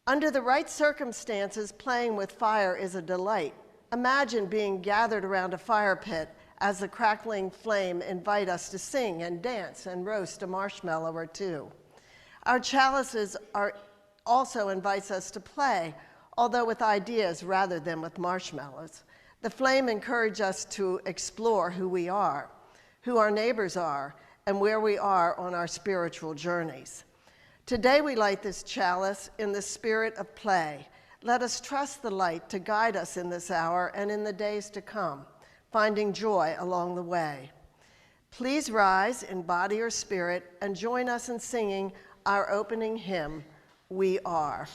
Under the right circumstances, playing with fire is a delight. Imagine being gathered around a fire pit as the crackling flame invite us to sing and dance and roast a marshmallow or two. Our chalices also invites us to play, although with ideas rather than with marshmallows. The flame encourages us to explore who we are, who our neighbors are, and where we are on our spiritual journeys. Today we light this chalice in the spirit of play. Let us trust the light to guide us in this hour and in the days to come, finding joy along the way. Please rise in body or spirit and join us in singing our opening hymn, We Are.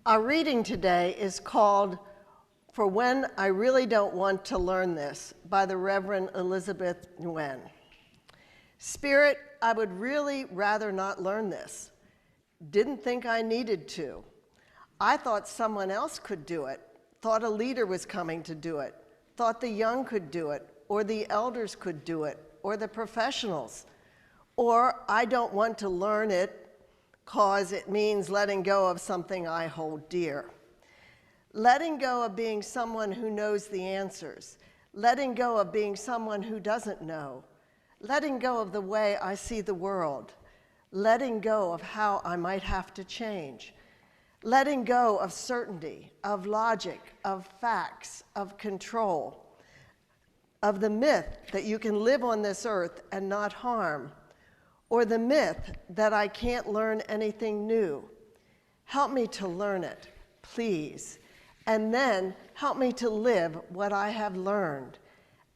Our reading today is called For When I Really Don't Want to Learn This by the Reverend Elizabeth Nguyen. Spirit, I would really rather not learn this. Didn't think I needed to. I thought someone else could do it, thought a leader was coming to do it, thought the young could do it, or the elders could do it, or the professionals. Or I don't want to learn it because it means letting go of something I hold dear. Letting go of being someone who knows the answers. Letting go of being someone who doesn't know. Letting go of the way I see the world. Letting go of how I might have to change. Letting go of certainty, of logic, of facts, of control. Of the myth that you can live on this earth and not harm. Or the myth that I can't learn anything new. Help me to learn it, please. And then help me to live what I have learned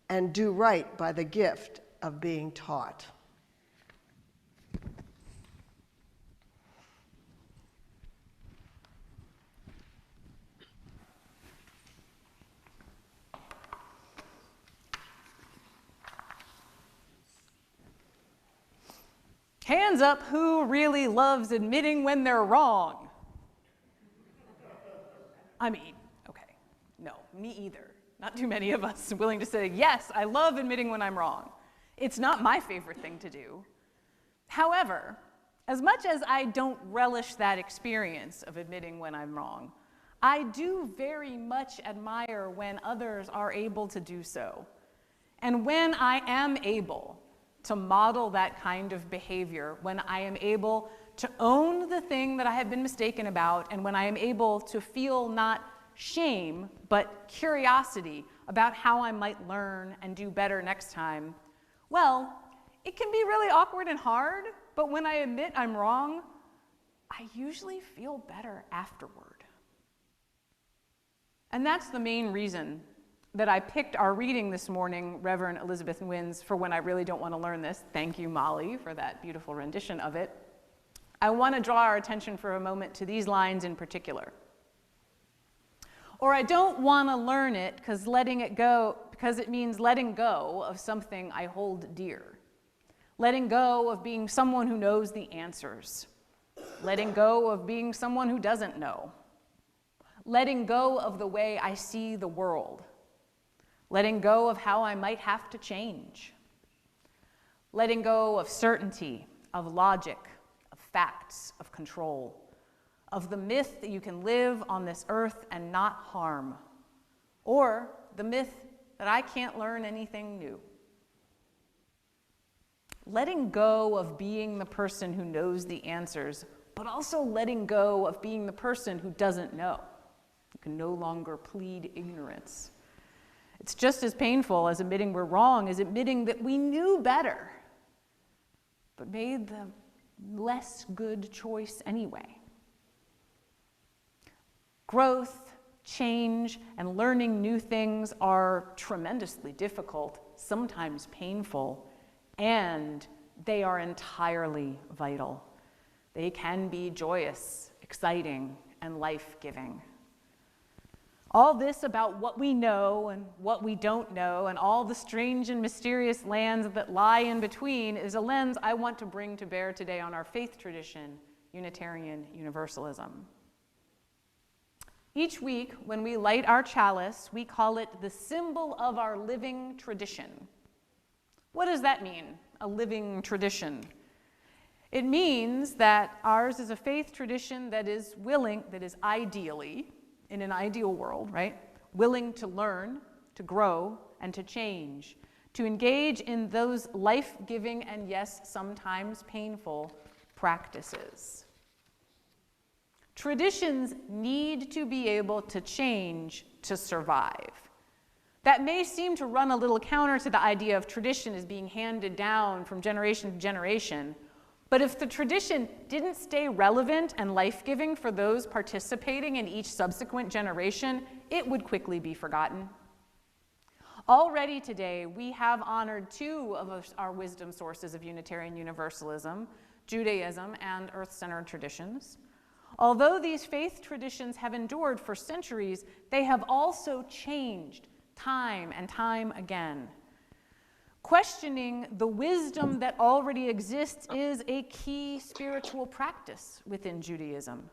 and do right by the gift of being taught. Hands up who really loves admitting when they're wrong. I mean, okay, no, me either. Not too many of us are willing to say, yes, I love admitting when I'm wrong. It's not my favorite thing to do. However, as much as I don't relish that experience of admitting when I'm wrong, I do very much admire when others are able to do so. And when I am able to model that kind of behavior, when I am able to own the thing that I have been mistaken about, and when I am able to feel not shame, but curiosity about how I might learn and do better next time, Well, it can be really awkward and hard, but when I admit I'm wrong, I usually feel better afterward. And that's the main reason that I picked our reading this morning, Reverend Elizabeth Nguyen's, for When I Really Don't Want to Learn This. Thank you, Molly, for that beautiful rendition of it. I want to draw our attention for a moment to these lines in particular. Or I don't want to learn it because it means letting go of something I hold dear. Letting go of being someone who knows the answers. Letting go of being someone who doesn't know. Letting go of the way I see the world. Letting go of how I might have to change. Letting go of certainty, of logic, of facts, of control, of the myth that you can live on this earth and not harm, or the myth that I can't learn anything new. Letting go of being the person who knows the answers, but also letting go of being the person who doesn't know, who can no longer plead ignorance. It's just as painful as admitting we're wrong, as admitting that we knew better, but made the less good choice anyway. Growth, change, and learning new things are tremendously difficult, sometimes painful, and they are entirely vital. They can be joyous, exciting, and life-giving. All this about what we know and what we don't know, and all the strange and mysterious lands that lie in between, is a lens I want to bring to bear today on our faith tradition, Unitarian Universalism. Each week, when we light our chalice, we call it the symbol of our living tradition. What does that mean, a living tradition? It means that ours is a faith tradition that is ideally, in an ideal world, right, willing to learn, to grow, and to change, to engage in those life-giving and, yes, sometimes painful practices. Traditions need to be able to change to survive. That may seem to run a little counter to the idea of tradition as being handed down from generation to generation, but if the tradition didn't stay relevant and life-giving for those participating in each subsequent generation, it would quickly be forgotten. Already today, we have honored two of our wisdom sources of Unitarian Universalism, Judaism and earth-centered traditions. Although these faith traditions have endured for centuries, they have also changed time and time again. Questioning the wisdom that already exists is a key spiritual practice within Judaism.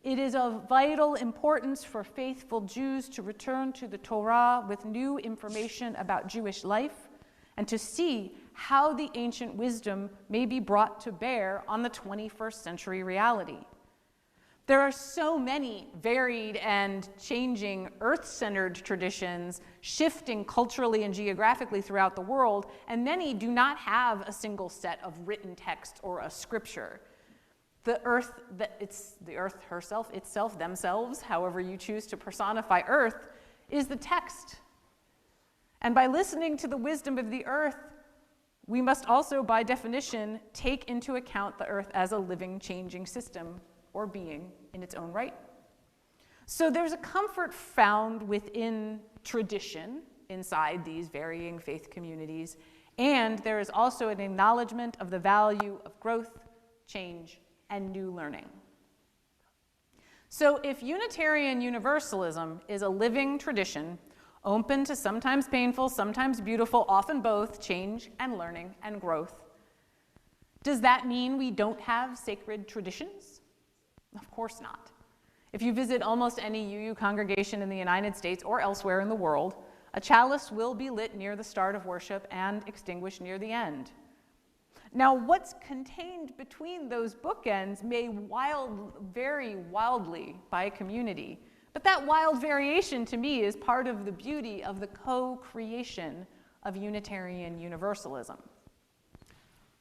It is of vital importance for faithful Jews to return to the Torah with new information about Jewish life and to see how the ancient wisdom may be brought to bear on the 21st century reality. There are so many varied and changing earth-centered traditions shifting culturally and geographically throughout the world, and many do not have a single set of written text or a scripture. The earth herself, itself, themselves, however you choose to personify earth, is the text. And by listening to the wisdom of the earth, we must also, by definition, take into account the earth as a living, changing system or being in its own right. So there's a comfort found within tradition inside these varying faith communities, and there is also an acknowledgement of the value of growth, change, and new learning. So if Unitarian Universalism is a living tradition, open to sometimes painful, sometimes beautiful, often both, change and learning and growth, does that mean we don't have sacred traditions? Of course not. If you visit almost any UU congregation in the United States or elsewhere in the world, a chalice will be lit near the start of worship and extinguished near the end. Now, what's contained between those bookends may vary wildly by community, but that wild variation to me is part of the beauty of the co-creation of Unitarian Universalism.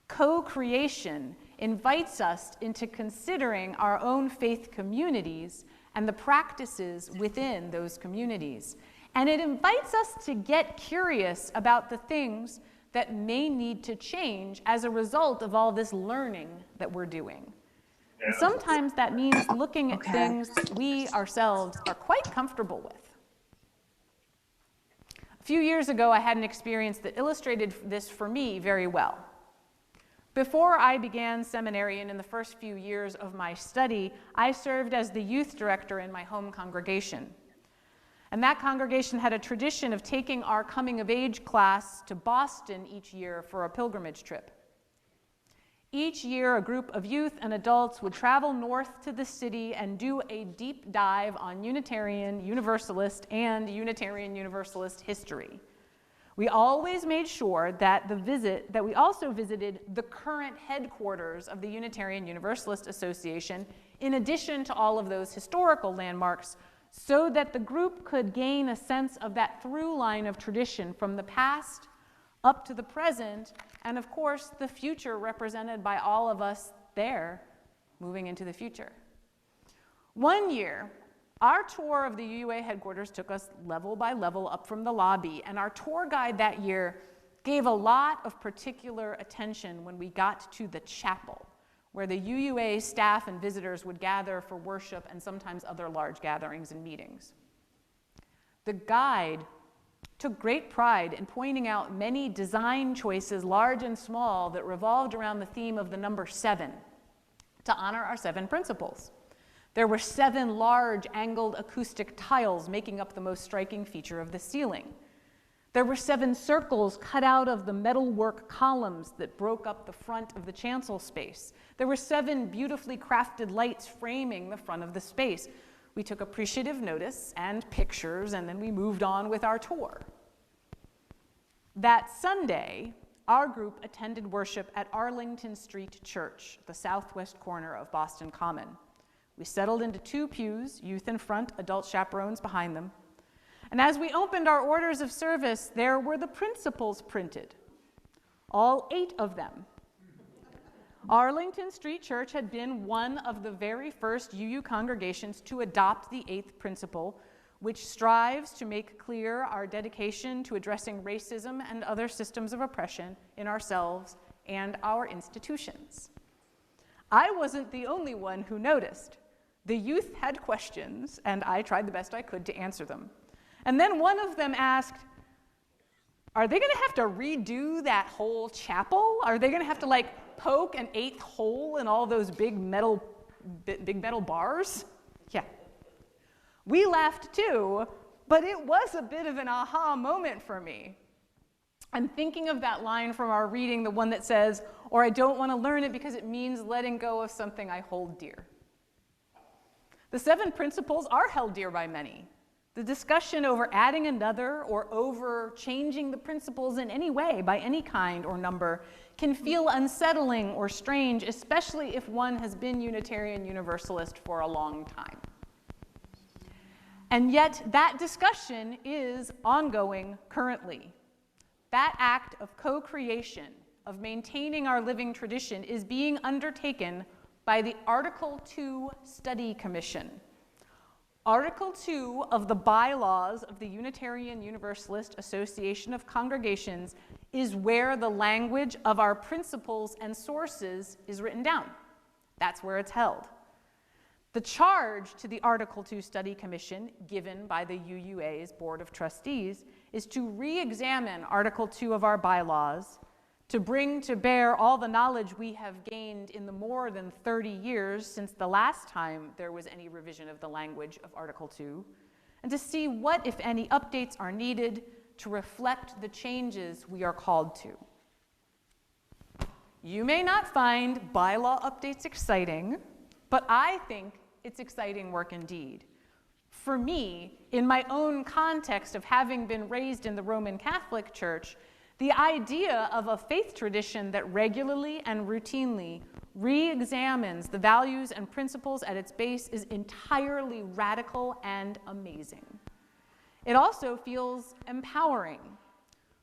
Co-creation invites us into considering our own faith communities and the practices within those communities. And it invites us to get curious about the things that may need to change as a result of all this learning that we're doing. And sometimes that means looking at things we ourselves are quite comfortable with. A few years ago, I had an experience that illustrated this for me very well. Before I began seminary and in the first few years of my study, I served as the youth director in my home congregation. And that congregation had a tradition of taking our coming-of-age class to Boston each year for a pilgrimage trip. Each year, a group of youth and adults would travel north to the city and do a deep dive on Unitarian Universalist and Unitarian Universalist history. We always made sure that we also visited the current headquarters of the Unitarian Universalist Association, in addition to all of those historical landmarks, so that the group could gain a sense of that through line of tradition from the past up to the present, and of course, the future represented by all of us there moving into the future. One year, our tour of the UUA headquarters took us level by level up from the lobby, and our tour guide that year gave a lot of particular attention when we got to the chapel, where the UUA staff and visitors would gather for worship and sometimes other large gatherings and meetings. The guide took great pride in pointing out many design choices, large and small, that revolved around the theme of the number 7, to honor our 7 principles. There were 7 large angled acoustic tiles making up the most striking feature of the ceiling. There were 7 circles cut out of the metalwork columns that broke up the front of the chancel space. There were 7 beautifully crafted lights framing the front of the space. We took appreciative notice and pictures, and then we moved on with our tour. That Sunday, our group attended worship at Arlington Street Church, the southwest corner of Boston Common. We settled into 2 pews, youth in front, adult chaperones behind them. And as we opened our orders of service, there were the principles printed, all 8 of them. Arlington Street Church had been one of the very first UU congregations to adopt the 8th principle, which strives to make clear our dedication to addressing racism and other systems of oppression in ourselves and our institutions. I wasn't the only one who noticed. The youth had questions, and I tried the best I could to answer them. And then one of them asked, are they going to have to redo that whole chapel? Are they going to have to poke an 8th hole in all those big metal bars? Yeah. We laughed too, but it was a bit of an aha moment for me. I'm thinking of that line from our reading, the one that says, or I don't want to learn it because it means letting go of something I hold dear. The 7 principles are held dear by many. The discussion over adding another or over changing the principles in any way by any kind or number can feel unsettling or strange, especially if one has been Unitarian Universalist for a long time. And yet that discussion is ongoing currently. That act of co-creation, of maintaining our living tradition, is being undertaken by the Article 2 Study Commission. Article 2 of the bylaws of the Unitarian Universalist Association of Congregations is where the language of our principles and sources is written down. That's where it's held. The charge to the Article 2 Study Commission, given by the UUA's Board of Trustees, is to re-examine Article 2 of our bylaws, to bring to bear all the knowledge we have gained in the more than 30 years since the last time there was any revision of the language of Article 2, and to see what, if any, updates are needed to reflect the changes we are called to. You may not find bylaw updates exciting, but I think it's exciting work indeed. For me, in my own context of having been raised in the Roman Catholic Church, the idea of a faith tradition that regularly and routinely re-examines the values and principles at its base is entirely radical and amazing. It also feels empowering.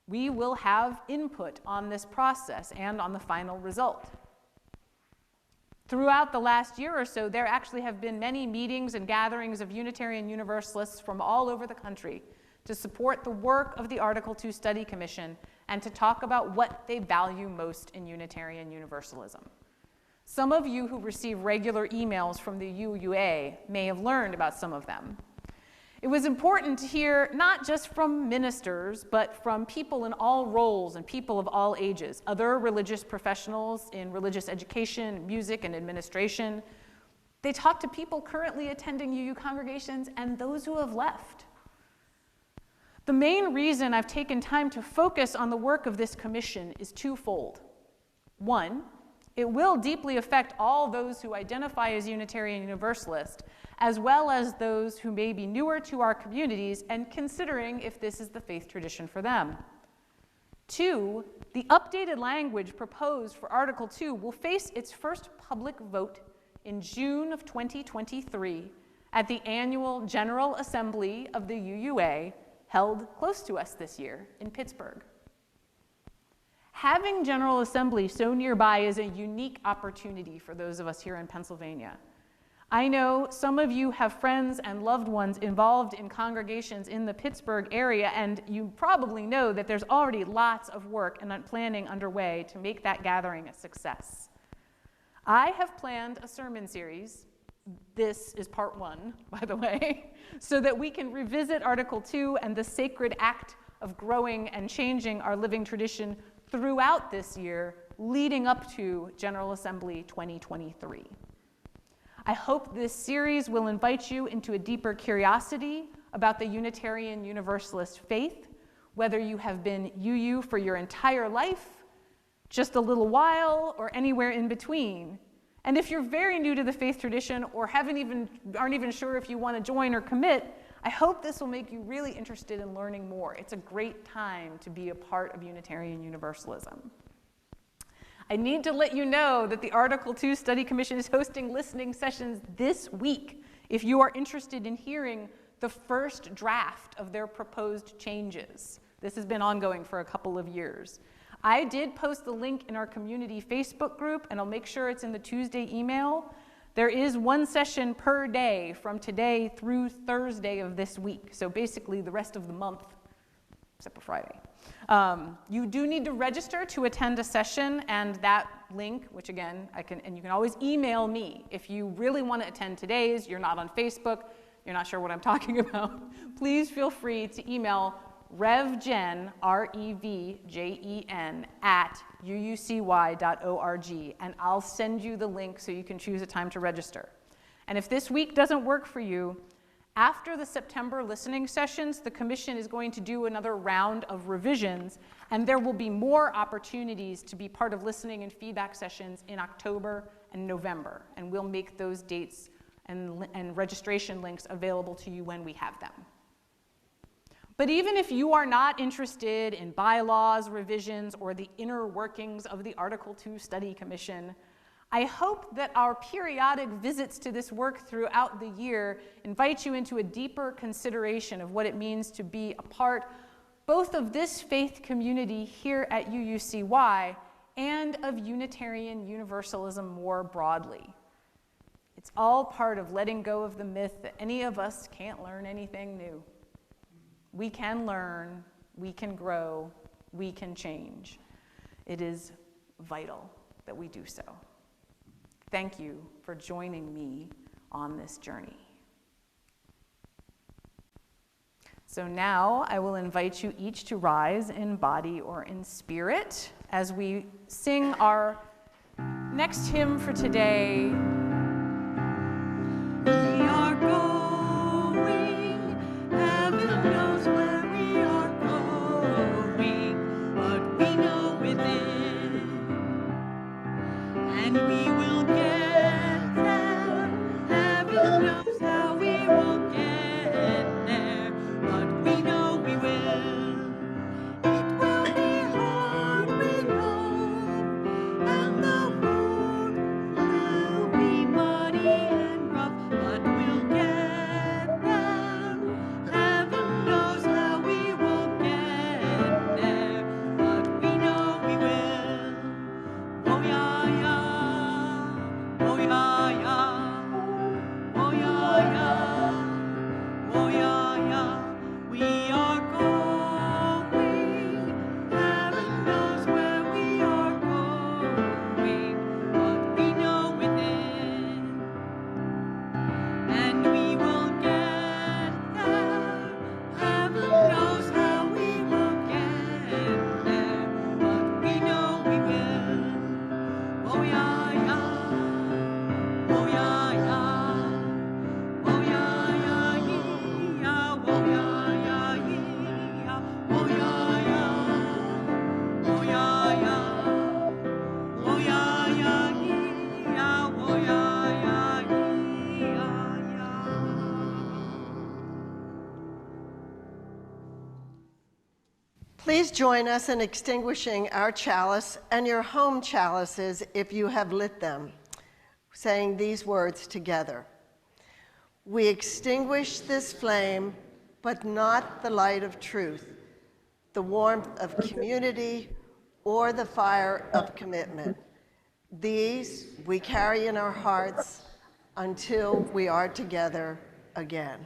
We will have input on this process and on the final result. Throughout the last year or so, there actually have been many meetings and gatherings of Unitarian Universalists from all over the country to support the work of the Article 2 Study Commission and to talk about what they value most in Unitarian Universalism. Some of you who receive regular emails from the UUA may have learned about some of them. It was important to hear not just from ministers, but from people in all roles and people of all ages, other religious professionals in religious education, music, and administration. They talked to people currently attending UU congregations and those who have left. The main reason I've taken time to focus on the work of this commission is twofold. One, it will deeply affect all those who identify as Unitarian Universalist, as well as those who may be newer to our communities and considering if this is the faith tradition for them. Two, the updated language proposed for Article 2 will face its first public vote in June of 2023 at the annual General Assembly of the UUA, held close to us this year in Pittsburgh. Having General Assembly so nearby is a unique opportunity for those of us here in Pennsylvania. I know some of you have friends and loved ones involved in congregations in the Pittsburgh area, and you probably know that there's already lots of work and planning underway to make that gathering a success. I have planned a sermon series. This is part 1, by the way, so that we can revisit Article 2 and the sacred act of growing and changing our living tradition throughout this year, leading up to General Assembly 2023. I hope this series will invite you into a deeper curiosity about the Unitarian Universalist faith, whether you have been UU for your entire life, just a little while, or anywhere in between. And if you're very new to the faith tradition or aren't even sure if you want to join or commit, I hope this will make you really interested in learning more. It's a great time to be a part of Unitarian Universalism. I need to let you know that the Article 2 Study Commission is hosting listening sessions this week if you are interested in hearing the first draft of their proposed changes. This has been ongoing for a couple of years. I did post the link in our community Facebook group, and I'll make sure it's in the Tuesday email. There is one session per day from today through Thursday of this week, so basically the rest of the month, except for Friday. You do need to register to attend a session, and that link, which again, you can always email me. If you really want to attend today's, you're not on Facebook, you're not sure what I'm talking about, please feel free to email revjen, R-E-V-J-E-N, @uucy.org, and I'll send you the link so you can choose a time to register. And if this week doesn't work for you, after the September listening sessions, the commission is going to do another round of revisions, and there will be more opportunities to be part of listening and feedback sessions in October and November, and we'll make those dates and registration links available to you when we have them. But even if you are not interested in bylaws, revisions, or the inner workings of the Article 2 Study Commission, I hope that our periodic visits to this work throughout the year invite you into a deeper consideration of what it means to be a part both of this faith community here at UUCY and of Unitarian Universalism more broadly. It's all part of letting go of the myth that any of us can't learn anything new. We can learn, we can grow, we can change. It is vital that we do so. Thank you for joining me on this journey. So now I will invite you each to rise in body or in spirit as we sing our next hymn for today. We are going, heaven knows where we are going, but we know within, and we will get there. Heaven knows how we will get there, but we know we will. It will be hard, we know, and the road will be muddy and rough, but we'll get there. Heaven knows how we will get there, but we know we will. Please join us in extinguishing our chalice and your home chalices if you have lit them, saying these words together. We extinguish this flame, but not the light of truth, the warmth of community, or the fire of commitment. These we carry in our hearts until we are together again.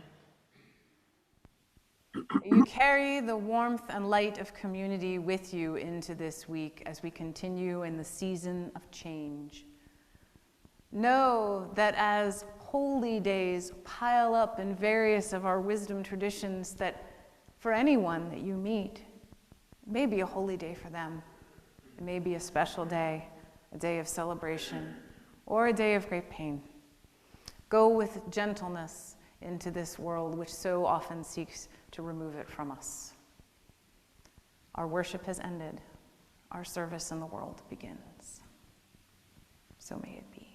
You carry the warmth and light of community with you into this week as we continue in the season of change. Know that as holy days pile up in various of our wisdom traditions, that for anyone that you meet, it may be a holy day for them. It may be a special day, a day of celebration, or a day of great pain. Go with gentleness into this world which so often seeks to remove it from us. Our worship has ended. Our service in the world begins. So may it be.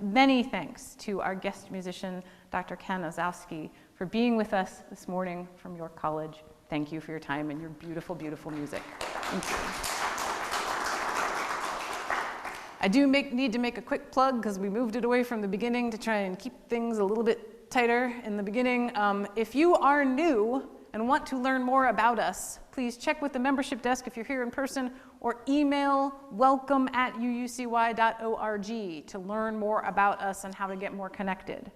Many thanks to our guest musician, Dr. Ken Ozowski, for being with us this morning from York College. Thank you for your time and your beautiful, beautiful music. Thank you. I do need to make a quick plug because we moved it away from the beginning to try and keep things a little bit tighter in the beginning. If you are new and want to learn more about us, please check with the membership desk if you're here in person, or email welcome@uucy.org to learn more about us and how to get more connected.